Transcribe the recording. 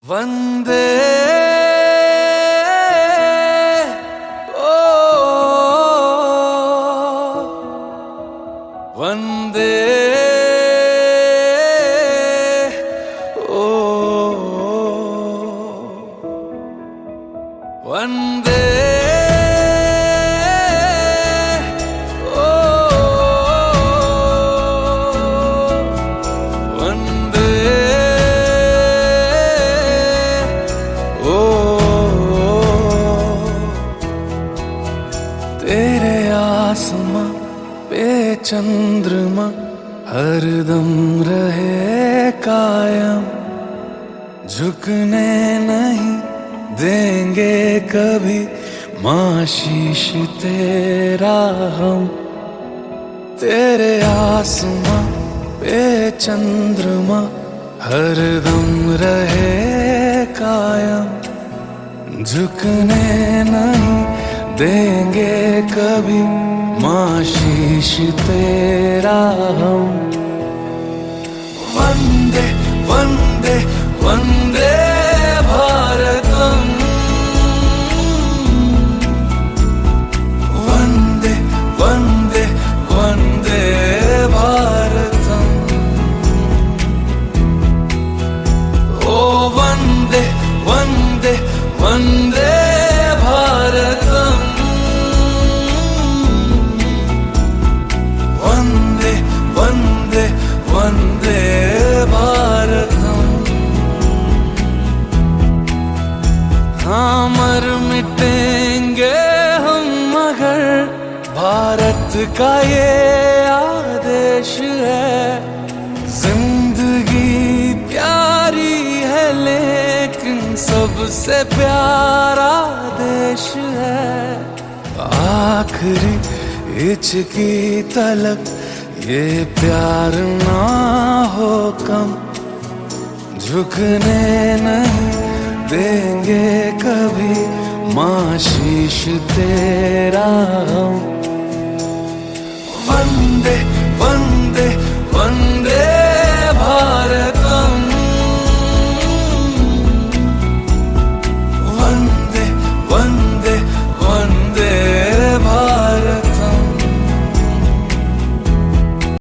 वंदे ओ वंदे ओ वंदे ओ वंदे तेरे आसमां पे चंद्रमा हरदम रहे कायम, झुकने नहीं देंगे कभी माँ शीश तेरा हम। तेरे आसमां पे चंद्रमा हरदम रहे कायम, झुकने नहीं देंगे कभी माँ शीश तेरा हम। वंदे वंदे वंदे भारतम, वंदे वंदे वंदे भारतम। ओ वंदे वंदे वंदे भारतम, वंदे वंदे वंदे भारतम। हाँ मर मिटेंगे हम मगर भारत का ये आदेश है। जिंदगी प्यारी है लेकिन सबसे प्यारा देश है। आखिरी हिचकी तलक ये प्यार ना हो कम, झुकने नहीं देंगे कभी माँ शीश तेरा हम। वंदे